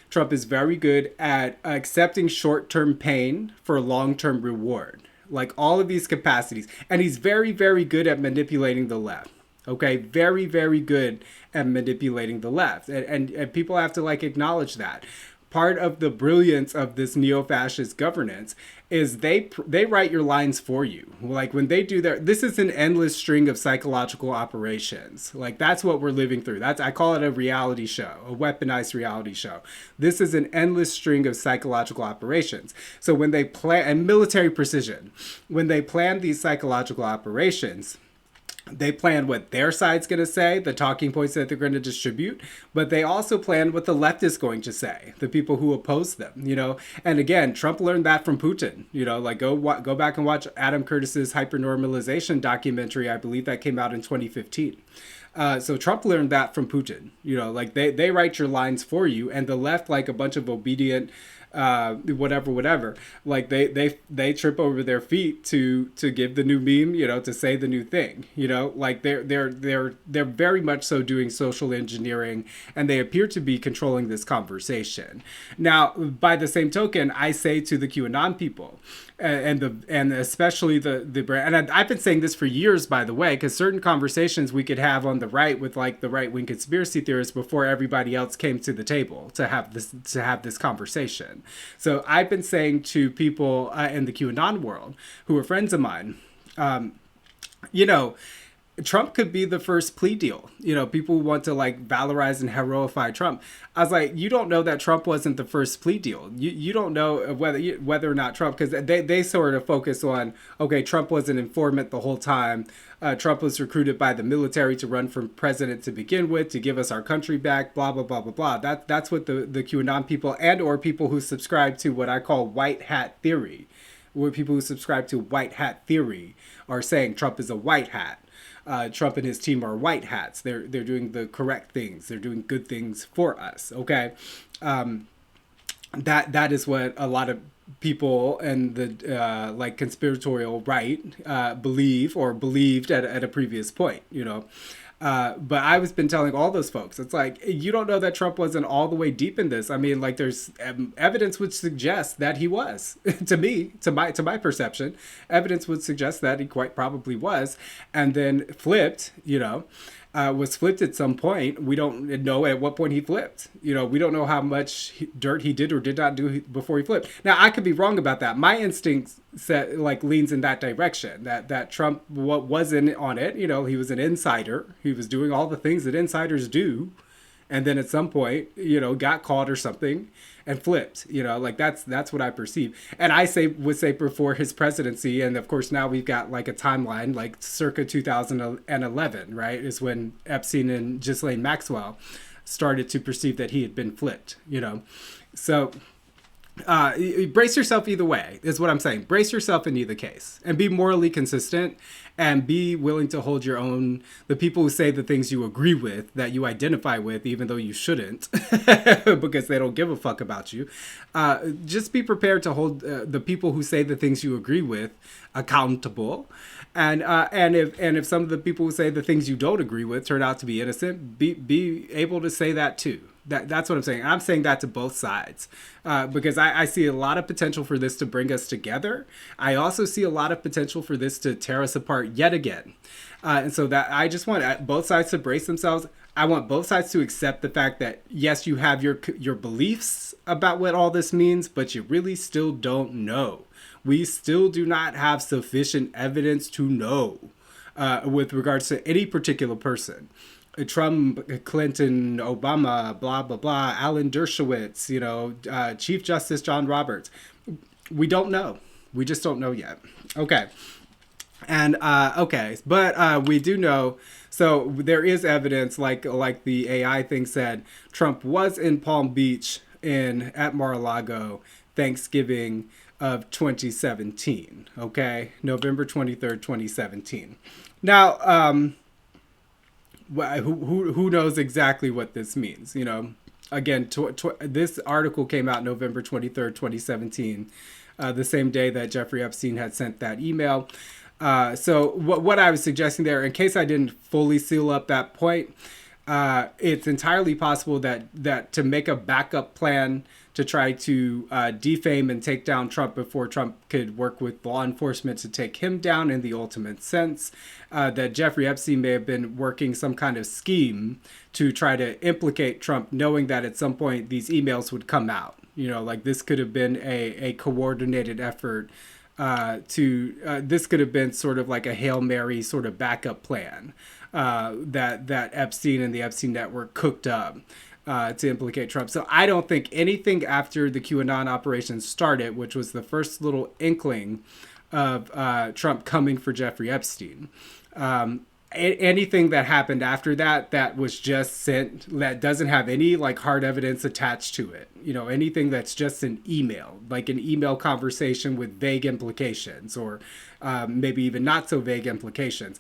Trump is very good at accepting short-term pain for long-term reward. Like all of these capacities. And he's very, very good at manipulating the left. Okay, very, very good at manipulating the left. And people have to like acknowledge that. Part of the brilliance of this neo-fascist governance is they write your lines for you. Like when they do this is an endless string of psychological operations. Like that's what we're living through. I call it a reality show, a weaponized reality show. This is an endless string of psychological operations. So when they plan, and military precision, when they plan these psychological operations, they plan what their side's going to say, the talking points that they're going to distribute, but they also plan what the left is going to say, the people who oppose them, you know. And again, Trump learned that from Putin, you know, like go back and watch Adam Curtis's hypernormalization documentary. I believe that came out in 2015. So Trump learned that from Putin, you know, like they write your lines for you, and the left, like a bunch of obedient whatever, like they trip over their feet to give the new meme, you know, to say the new thing, you know, like they're very much so doing social engineering, and they appear to be controlling this conversation. Now, by the same token, I say to the QAnon people, and especially the brand, and I've been saying this for years, by the way, because certain conversations we could have on the right with like the right wing conspiracy theorists before everybody else came to the table to have this conversation. So I've been saying to people in the QAnon world who are friends of mine, you know, Trump could be the first plea deal. You know, people want to like valorize and heroify Trump. I was like, you don't know that Trump wasn't the first plea deal. You don't know whether or not Trump, because they sort of focus on, okay, Trump was an informant the whole time. Trump was recruited by the military to run for president to begin with, to give us our country back, blah, blah, blah, blah, blah. That's what the QAnon people and or people who subscribe to what I call white hat theory, where people who subscribe to white hat theory are saying Trump is a white hat. Trump and his team are white hats. They're doing the correct things. They're doing good things for us. Okay, that is what a lot of people and the like conspiratorial right believe or believed at a previous point. You know. But I was been telling all those folks, it's like, you don't know that Trump wasn't all the way deep in this. I mean, like there's evidence would suggest that he was to me, to my perception, evidence would suggest that he quite probably was, and then flipped, you know, was flipped at some point. We don't know at what point he flipped. You know, we don't know how much dirt he did or did not do before he flipped. Now, I could be wrong about that. My instinct leans in that direction, that Trump wasn't on it. You know, he was an insider. He was doing all the things that insiders do. And then at some point, you know, got caught or something and flipped, you know, like that's what I perceive. And I would say before his presidency. And of course, now we've got like a timeline, like circa 2011, right, is when Epstein and Ghislaine Maxwell started to perceive that he had been flipped, you know. So brace yourself either way is what I'm saying. Brace yourself in either case and be morally consistent and be willing to hold your own. The people who say the things you agree with, that you identify with, even though you shouldn't, because they don't give a fuck about you. Just be prepared to hold the people who say the things you agree with accountable. And if some of the people who say the things you don't agree with turn out to be innocent, be able to say that too. That's what I'm saying. I'm saying that to both sides because I see a lot of potential for this to bring us together. I also see a lot of potential for this to tear us apart yet again. And so that I just want both sides to brace themselves. I want both sides to accept the fact that, yes, you have your beliefs about what all this means, but you really still don't know. We still do not have sufficient evidence to know with regards to any particular person. Trump, Clinton, Obama, blah, blah, blah, Alan Dershowitz, you know, Chief Justice John Roberts. We don't know. We just don't know yet. Okay. And, but we do know. So there is evidence, like the AI thing said, Trump was in Palm Beach at Mar-a-Lago Thanksgiving of 2017. Okay. November 23rd, 2017. Now, who knows exactly what this means? You know, again, this article came out November 23rd, 2017, the same day that Jeffrey Epstein had sent that email. So what I was suggesting there, in case I didn't fully seal up that point, it's entirely possible that to make a backup plan to try to defame and take down Trump before Trump could work with law enforcement to take him down in the ultimate sense, that Jeffrey Epstein may have been working some kind of scheme to try to implicate Trump, knowing that at some point these emails would come out. You know, like this could have been a coordinated effort this could have been sort of like a Hail Mary sort of backup plan that Epstein and the Epstein network cooked up to implicate Trump. So I don't think anything after the QAnon operation started, which was the first little inkling of Trump coming for Jeffrey Epstein, anything that happened after that was just sent, that doesn't have any like hard evidence attached to it. You know, anything that's just an email, like an email conversation with vague implications or maybe even not so vague implications.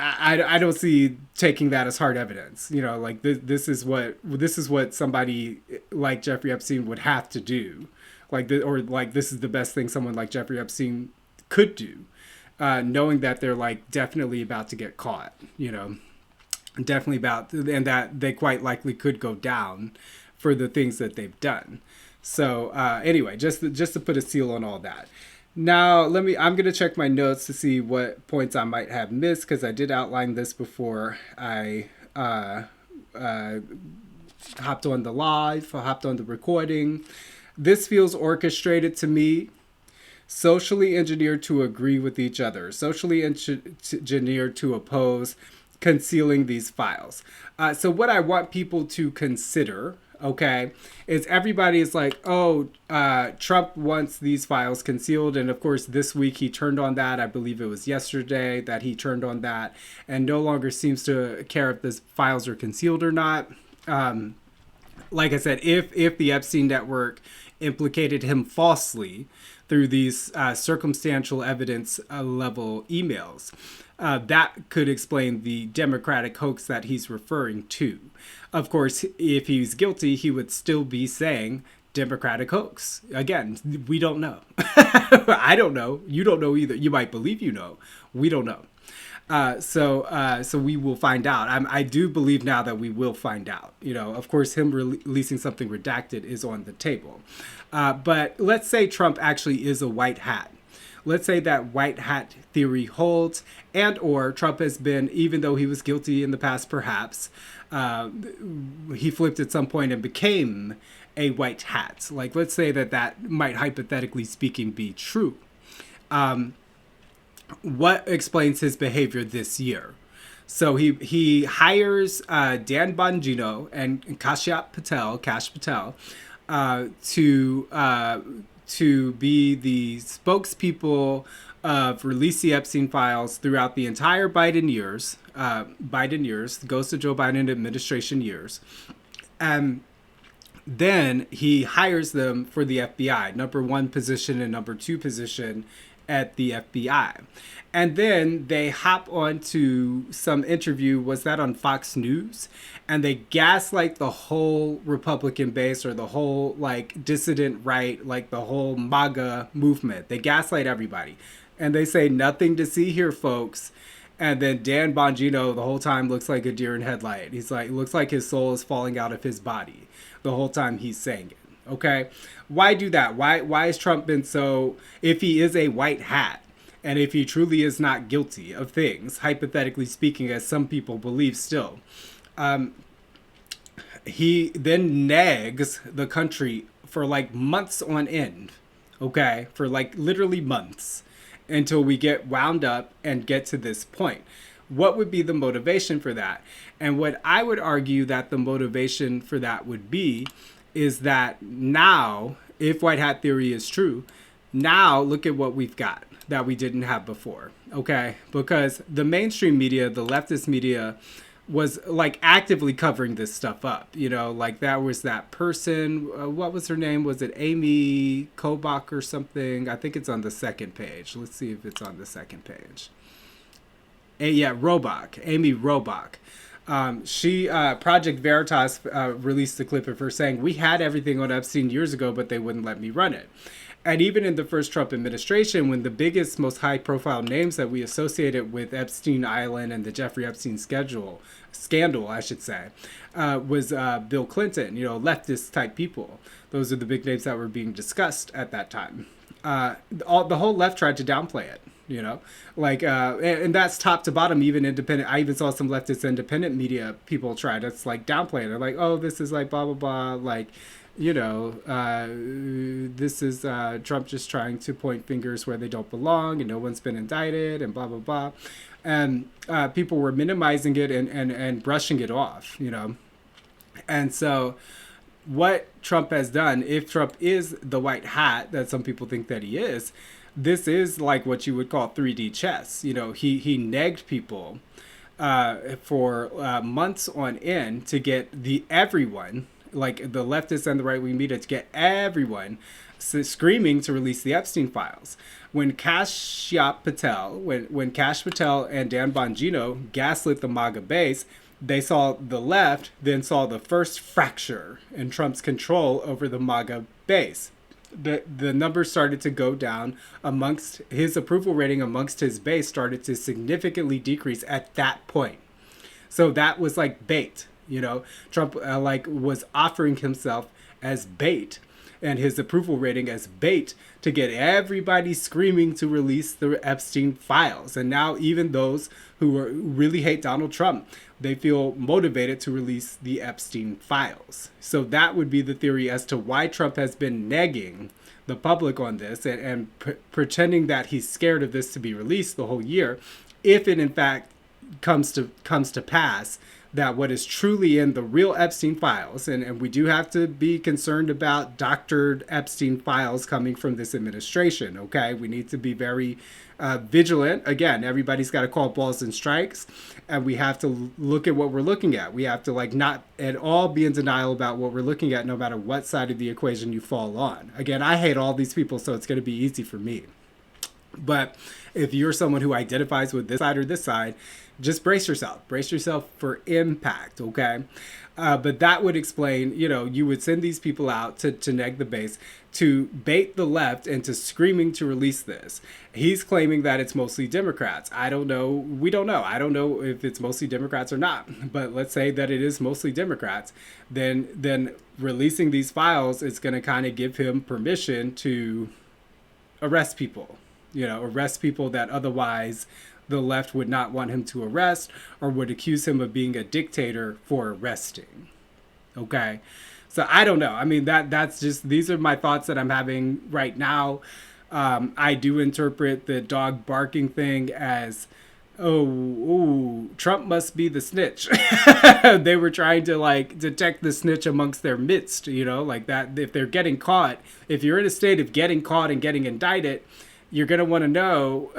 I don't see taking that as hard evidence. You know, like this is what somebody like Jeffrey Epstein would have to do, this is the best thing someone like Jeffrey Epstein could do, knowing that they're like definitely about to get caught. You know, definitely about, and that they quite likely could go down for the things that they've done. So anyway, just to put a seal on all that. Now, I'm going to check my notes to see what points I might have missed, because I did outline this before I hopped on the recording. This feels orchestrated to me, socially engineered to agree with each other, socially engineered to oppose concealing these files. So what I want people to consider, okay, is everybody is like, Trump wants these files concealed. And of course, this week he turned on that. I believe it was yesterday that he turned on that and no longer seems to care if the files are concealed or not. Like I said, if the Epstein network implicated him falsely through these circumstantial evidence level emails, that could explain the Democratic hoax that he's referring to. Of course, if he's guilty, he would still be saying Democratic hoax. Again, we don't know. I don't know. You don't know either. You might believe you know. We don't know. So we will find out. I do believe now that we will find out. You know, of course, him releasing something redacted is on the table. But let's say Trump actually is a white hat. let's say that white hat theory holds, and or Trump has been, even though he was guilty in the past, perhaps, he flipped at some point and became a white hat. Like, let's say that that might, hypothetically speaking, be true. What explains his behavior this year? So he hires Dan Bongino and Kash Patel, to be the spokespeople of release the Epstein files throughout the entire Biden years, goes to Joe Biden administration years. Then he hires them for the FBI, number 1 position and number 2 position at the FBI. And then they hop onto some interview, was that on Fox News? And they gaslight the whole Republican base, or the whole like dissident right, like the whole MAGA movement. They gaslight everybody. And they say, nothing to see here, folks. And then Dan Bongino the whole time looks like a deer in headlight. He's like, looks like his soul is falling out of his body the whole time he's saying it. Okay? Why do that? Why has Trump been so, if he is a white hat, and if he truly is not guilty of things, hypothetically speaking, as some people believe still, he then nags the country for like months on end, okay? For like literally months, until we get wound up and get to this point. What would be the motivation for that? And what I would argue that the motivation for that would be is that now, if white hat theory is true, now look at what we've got that we didn't have before, okay? Because the mainstream media, the leftist media, was like actively covering this stuff up, you know, like that was that person, what was her name? Was it Amy Kobach or something? I think it's on the second page. Let's see if it's on the second page. Yeah, Amy Robach. She, Project Veritas released a clip of her saying, we had everything on Epstein years ago, but they wouldn't let me run it. And even in the first Trump administration, when the biggest, most high-profile names that we associated with Epstein Island and the Jeffrey Epstein scandal, I should say, was Bill Clinton, you know, leftist-type people. Those are the big names that were being discussed at that time. The whole left tried to downplay it, you know, like, and that's top to bottom, even independent. I even saw some leftist independent media people try to like downplay it. They're like, oh, this is like blah, blah, blah, like, you know, this is Trump just trying to point fingers where they don't belong, and no one's been indicted, and blah, blah, blah. And people were minimizing it and brushing it off, you know. And so what Trump has done, if Trump is the white hat that some people think that he is, this is like what you would call 3D chess. You know, he negged people for months on end to get everyone, like the leftists and the right-wing media, to get everyone screaming to release the Epstein files. When Kash Patel and Dan Bongino gaslit the MAGA base, they saw the left then saw the first fracture in Trump's control over the MAGA base. The numbers started to go down amongst his approval rating amongst his base started to significantly decrease at that point. So that was like bait. You know, Trump was offering himself as bait and his approval rating as bait to get everybody screaming to release the Epstein files. And now even those who really hate Donald Trump, they feel motivated to release the Epstein files. So that would be the theory as to why Trump has been negging the public on this and pretending that he's scared of this to be released the whole year, if it in fact comes to pass that what is truly in the real Epstein files, and we do have to be concerned about doctored Epstein files coming from this administration, okay? We need to be very vigilant. Again, everybody's got to call balls and strikes, and we have to look at what we're looking at. We have to not at all be in denial about what we're looking at, no matter what side of the equation you fall on. Again, I hate all these people, so it's going to be easy for me. But if you're someone who identifies with this side or this side, just brace yourself. Brace yourself for impact, okay? But that would explain, you know, you would send these people out to neg the base, to bait the left into screaming to release this. He's claiming that it's mostly Democrats. I don't know. We don't know. I don't know if it's mostly Democrats or not. But let's say that it is mostly Democrats. Then releasing these files is going to kind of give him permission to arrest people. arrest people that otherwise the left would not want him to arrest or would accuse him of being a dictator for arresting. Okay. So I don't know. I mean, that's just, these are my thoughts that I'm having right now. I do interpret the dog barking thing as, oh, Trump must be the snitch. They were trying to like detect the snitch amongst their midst, like that. If they're getting caught, if you're in a state of getting caught and getting indicted, you're going to want to know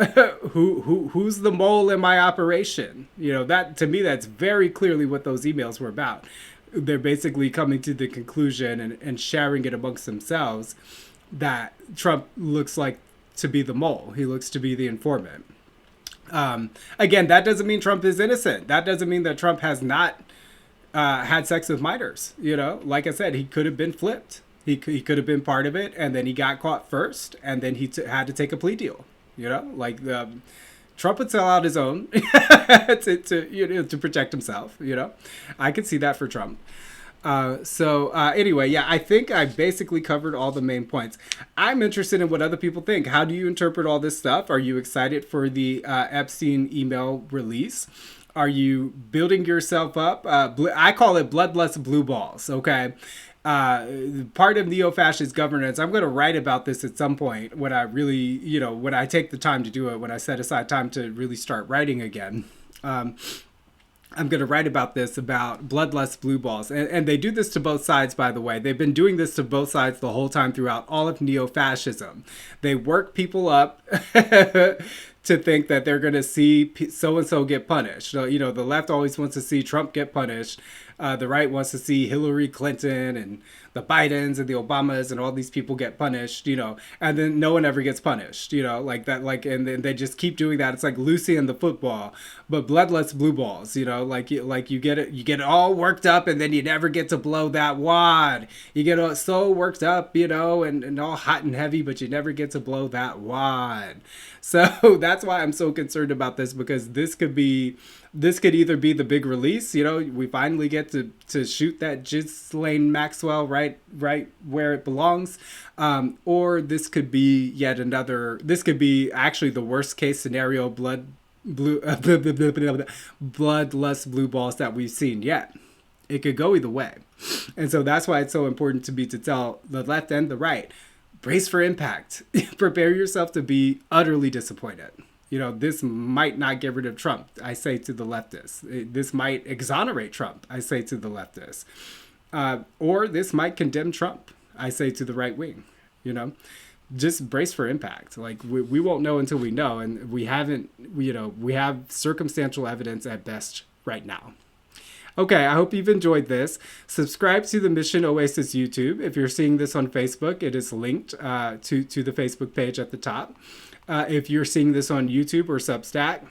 who's the mole in my operation. That to me, that's very clearly what those emails were about. They're basically coming to the conclusion and sharing it amongst themselves that Trump looks like to be the mole. He looks to be the informant. Again, that doesn't mean Trump is innocent. That doesn't mean that Trump has not had sex with minors. Like I said, he could have been flipped. He could have been part of it, and then he got caught first, and then he had to take a plea deal. Trump would sell out his own to protect himself. I could see that for Trump. Anyway, yeah, I think I basically covered all the main points. I'm interested in what other people think. How do you interpret all this stuff? Are you excited for the Epstein email release? Are you building yourself up? I call it Bloodlust Blueballs, okay? Part of neo-fascist governance. I'm going to write about this at some point when I really, when I take the time to do it, when I set aside time to really start writing again. I'm going to write about this, about Bloodlust Blueballs. And they do this to both sides, by the way. They've been doing this to both sides the whole time throughout all of neo-fascism. They work people up to think that they're going to see so-and-so get punished. So, the left always wants to see Trump get punished. The right wants to see Hillary Clinton and the Bidens and the Obamas and all these people get punished, and then no one ever gets punished, like that, and then they just keep doing that. It's like Lucy and the football, but Bloodlust Blueballs, you get it all worked up and then you never get to blow that wad. You get so worked up, and all hot and heavy, but you never get to blow that wad. So that's why I'm so concerned about this, because this could either be the big release, we finally get to shoot that Ghislaine Maxwell right where it belongs, or this could be this could be actually the worst case scenario Bloodlust Blueballs that we've seen yet. It could go either way. And so that's why it's so important to tell the left and the right, brace for impact. Prepare yourself to be utterly disappointed. This might not get rid of Trump, I say to the leftists. This might exonerate Trump, I say to the leftists. Or this might condemn Trump, I say to the right wing. Just brace for impact. Like, we won't know until we know. And we have circumstantial evidence at best right now. Okay, I hope you've enjoyed this. Subscribe to the Mission Oasis YouTube. If you're seeing this on Facebook, it is linked to the Facebook page at the top. If you're seeing this on YouTube or Substack,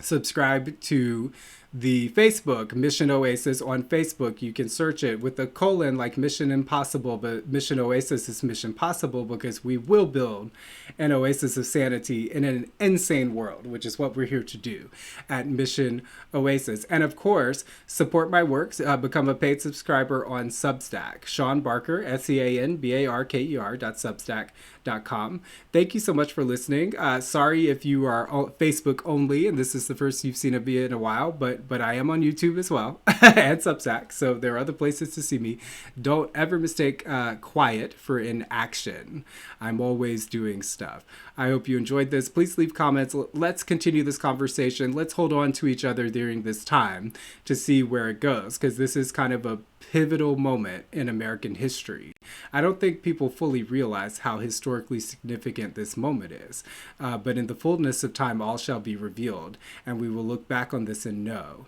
subscribe to the Facebook, Mission Oasis on Facebook. You can search it with a colon like Mission Impossible, but Mission Oasis is Mission Possible because we will build an oasis of sanity in an insane world, which is what we're here to do at Mission Oasis. And of course, support my works, become a paid subscriber on Substack. Sean Barker, SeanBarker.substack.com. Thank you so much for listening. Sorry if you are Facebook only and this is the first you've seen of me in a while, but I am on YouTube as well and Substack, so there are other places to see me. Don't ever mistake quiet for inaction. I'm always doing stuff. I hope you enjoyed this. Please leave comments. Let's continue this conversation. Let's hold on to each other during this time to see where it goes, because this is kind of a pivotal moment in American history. I don't think people fully realize how historically significant this moment is. But in the fullness of time, all shall be revealed, and we will look back on this and know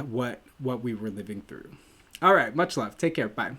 what we were living through. All right, much love. Take care. Bye.